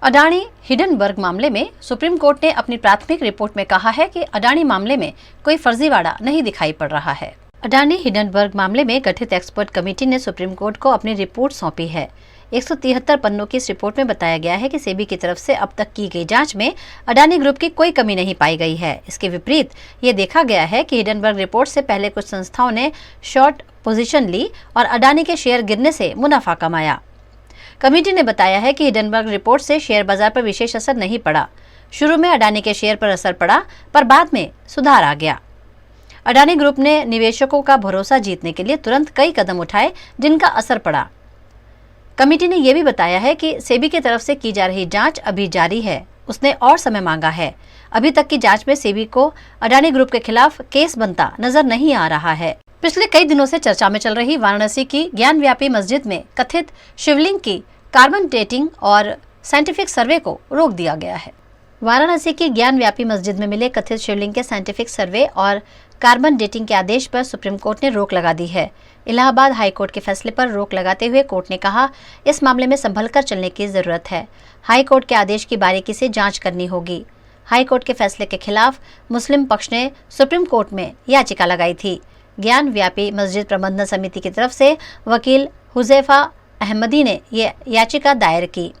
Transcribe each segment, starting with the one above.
Adani Hindenburg मामले में supreme court ने अपनी प्राथमिक रिपोर्ट में कहा है कि अडानी मामले में कोई फर्जीवाड़ा नहीं दिखाई पड़ रहा है। अडानी हिडनबर्ग मामले में गठित एक्सपर्ट कमेटी ने सुप्रीम कोर्ट को अपनी रिपोर्ट सौंपी है। 173 पन्नों की इस रिपोर्ट में बताया गया है कि सेबी की तरफ से अब तक की गई जांच में अडानी ग्रुप की कोई कमी नहीं पाई गई है। इसके विपरीत ये देखा गया है कि हिडनबर्ग रिपोर्ट से पहले कुछ संस्थाओं ने शॉर्ट पोजीशन ली और अडानी के शेयर गिरने से मुनाफा कमाया। कमेटी ने बताया है कि हिडनबर्ग रिपोर्ट से शेयर बाजार पर विशेष असर नहीं पड़ा। शुरू में अडानी के शेयर पर असर पड़ा, पर बाद में सुधार आ गया। अडानी ग्रुप ने निवेशकों का भरोसा जीतने के लिए तुरंत कई कदम उठाए, जिनका असर पड़ा। कमेटी ने यह भी बताया है कि सेबी की तरफ से की जा रही जांच अभी जारी है। उसने और समय मांगा है। अभी तक की जांच में सेबी को अडानी ग्रुप के खिलाफ केस बनता नजर नहीं आ रहा है। पिछले कई दिनों से चर्चा में चल रही वाराणसी की ज्ञानव्यापी मस्जिद में कथित शिवलिंग की कार्बन डेटिंग और साइंटिफिक सर्वे को रोक दिया गया है। वाराणसी की ज्ञानव्यापी मस्जिद में मिले कथित शिवलिंग के साइंटिफिक सर्वे और कार्बन डेटिंग के आदेश पर सुप्रीम कोर्ट ने रोक लगा दी है। इलाहाबाद हाई कोर्ट के फैसले पर रोक लगाते हुए कोर्ट ने कहा, इस मामले में संभलकर चलने की जरूरत है। हाई कोर्ट के आदेश की बारीकी से जांच करनी होगी। हाई कोर्ट के फैसले के खिलाफ मुस्लिम पक्ष ने सुप्रीम कोर्ट में याचिका लगाई थी। ज्ञान व्यापी मस्जिद प्रबंधन समिति की तरफ से वकील हुजैफा अहमदी ने यह याचिका दायर की।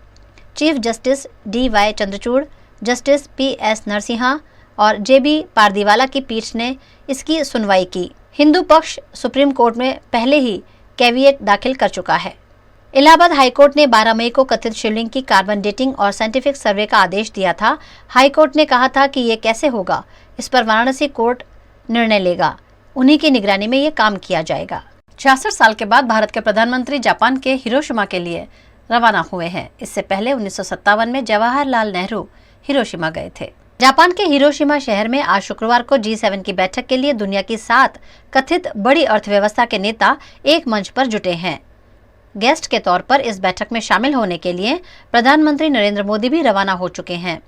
Chief justice DY Chandrachud, justice PS Narasimha और JB पारदीवाला की पीठ ने इसकी सुनवाई की। हिंदू पक्ष सुप्रीम कोर्ट में पहले ही कैविएट दाखिल कर चुका है। इलाहाबाद हाईकोर्ट ने 12 मई को कथित शिवलिंग की कार्बन डेटिंग और साइंटिफिक सर्वे का आदेश दिया था। हाईकोर्ट ने कहा था कि ये कैसे होगा, इस पर वाराणसी कोर्ट निर्णय लेगा। उन्हीं की निगरानी में ये काम किया जाएगा। 66 साल के बाद भारत के प्रधानमंत्री जापान के हिरोशिमा के लिए रवाना हुए हैं। इससे पहले 1957 में जवाहरलाल नेहरू हिरोशिमा गए थे। जापान के हिरोशिमा शहर में आज शुक्रवार को G7 की बैठक के लिए दुनिया की 7 कथित बड़ी अर्थव्यवस्था के नेता एक मंच पर जुटे हैं। गेस्ट के तौर पर इस बैठक में शामिल होने के लिए प्रधानमंत्री नरेंद्र मोदी भी रवाना हो चुके हैं।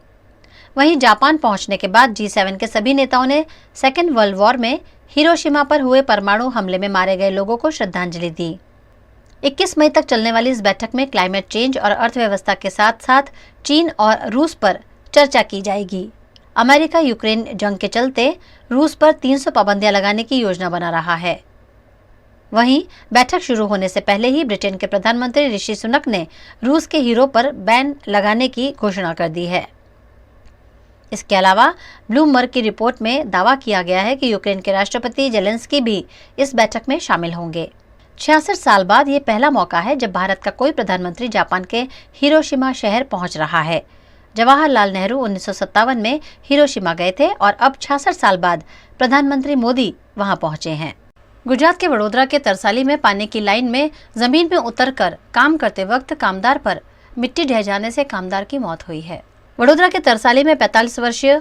वहीं जापान पहुंचने के बाद G7 के सभी नेताओं ने सेकेंड वर्ल्ड वॉर में हिरोशिमा पर हुए परमाणु हमले में मारे गए लोगों को श्रद्धांजलि दी। 21 मई तक चलने वाली इस बैठक में क्लाइमेट चेंज और अर्थव्यवस्था के साथ साथ चीन और रूस पर चर्चा की जाएगी। अमेरिका यूक्रेन जंग के चलते रूस पर 300 पाबंदियां लगाने की योजना बना रहा है। वहीं बैठक शुरू होने से पहले ही ब्रिटेन के प्रधानमंत्री ऋषि सुनक ने रूस के हीरो पर बैन लगाने की घोषणा कर दी है। इसके अलावा ब्लूमबर्ग की रिपोर्ट में दावा किया गया है कि यूक्रेन के राष्ट्रपति जेलेंस्की भी इस बैठक में शामिल होंगे। 66 साल बाद ये पहला मौका है जब भारत का कोई प्रधानमंत्री जापान के हिरोशिमा शहर पहुंच रहा है। जवाहरलाल नेहरू 1957 में हिरोशिमा गए थे और अब 66 साल बाद प्रधानमंत्री मोदी वहां पहुंचे हैं। गुजरात के वडोदरा के तरसाली में पानी की लाइन में जमीन में उतरकर काम करते वक्त कामदार पर मिट्टी ढह जाने से कामदार की मौत हुई है। वडोदरा के तरसाली में 45 वर्षीय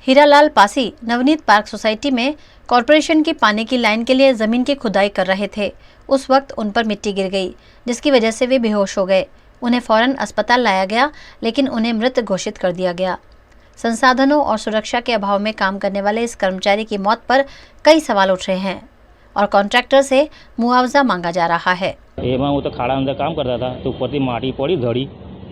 हीरालाल पासी नवनीत पार्क सोसाइटी में कॉरपोरेशन की पानी की लाइन के लिए जमीन की खुदाई कर रहे थे। उस वक्त उन पर मिट्टी गिर गई, जिसकी वजह से वे बेहोश हो गए। उन्हें फौरन अस्पताल लाया गया, लेकिन उन्हें मृत घोषित कर दिया गया। संसाधनों और सुरक्षा के अभाव में काम करने वाले इस कर्मचारी की मौत पर कई सवाल उठ रहे हैं और कॉन्ट्रैक्टर से मुआवजा मांगा जा रहा है। वो तो खाड़ा अंदर काम करता था तो ऊपर माटी पड़ी धड़ी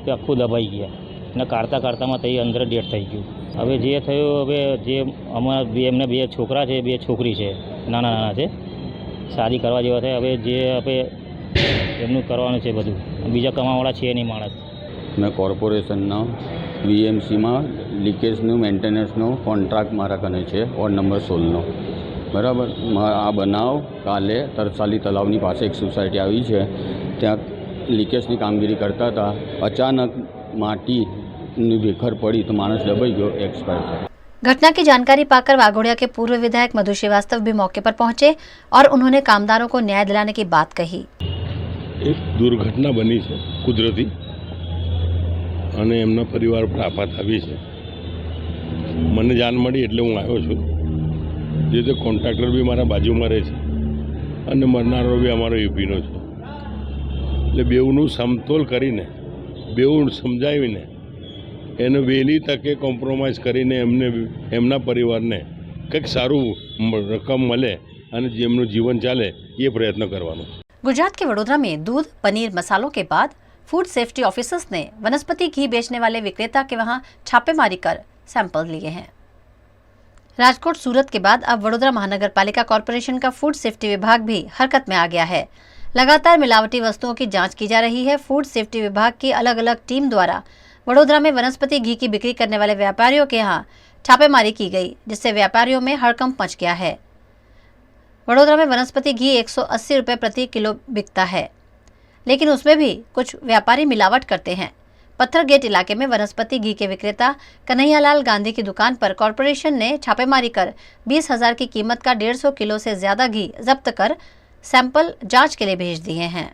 तो आखू दबाई गया ने काढ़ता काढ़ताમાં તે અંદર ડેથ થઈ ગયું। હવે જે થયું, હવે જે અમારા એમને 2 છોકરા છે, 2 છોકરી છે, નાના નાના છે, શાદી કરવા જેવા છે। હવે જે હવે એમનું કરવાનું છે બધું, બીજા કમાવાવાળા છે નહીં માણસ। मैं કોર્પોરેશનના VMCમાં લીકેજનું મેન્ટેનન્સનો કોન્ટ્રાક્ટ મારા કને છે, વોર્ડ નંબર 16નો। બરાબર, આ બનાવ કાલે તરસાલી તલાવની પાસે એક સોસાયટી આવી છે, ત્યાં લીકેજની કામગીરી કરતા હતા। અચાનક माटी बेखर पड़ी तो मानस दबाई गयो, एक्सपायर था। घटना की जानकारी पाकर वाघोड़िया के पूर्व विधायक मधु श्रीवास्तव भी मौके पर पहुंचे और उन्होंने कामदारों को न्याय दिलाने की बात कही। एक दुर्घटना बनी है कुदरती अने एमना परिवार पर आफत आई है। मने जान मळी एटले हूँ आव्यो छुं। जे ते कॉन्ट्राक्टर भी मारा बाजुमां रहे छे अने मरनारो भी अमारो यूपीनो छे। એટલે બેઉનું સમતોલ કરીને બેઉ સમજાવીને એને વહેલી તકે કોમ્પ્રોમાઇઝ કરીને એમના પરિવારને કંઈક સારું રકમ મળે અને જેમનું જીવન ચાલે એ પ્રયત્ન કરવાનો। गुजरात के वडोदरा में दूध, पनीर, मसालों के बाद फूड सेफ्टी ऑफिसर्स ने वनस्पति घी बेचने वाले विक्रेता के वहां छापेमारी कर सैंपल लिए हैं। राजकोट, सूरत के बाद अब वडोदरा महानगर पालिका कॉर्पोरेशन का फूड सेफ्टी विभाग भी हरकत में आ गया है। लगातार मिलावटी वस्तुओं की जांच की जा रही है। फूड सेफ्टी विभाग की अलग अलग टीम द्वारा वडोदरा में वनस्पति घी की बिक्री करने वाले व्यापारियों के यहाँ छापेमारी की गई, जिससे व्यापारियों में हड़कंप मच गया है। वडोदरा में वनस्पति घी 180 रुपये प्रति किलो बिकता है, लेकिन उसमें भी कुछ व्यापारी मिलावट करते हैं। पत्थर गेट इलाके में वनस्पति घी के विक्रेता कन्हैयालाल गांधी की दुकान पर कॉर्पोरेशन ने छापेमारी कर 20,000 की कीमत का 150 किलो से ज्यादा घी जब्त कर सैंपल जांच के लिए भेज दिए हैं।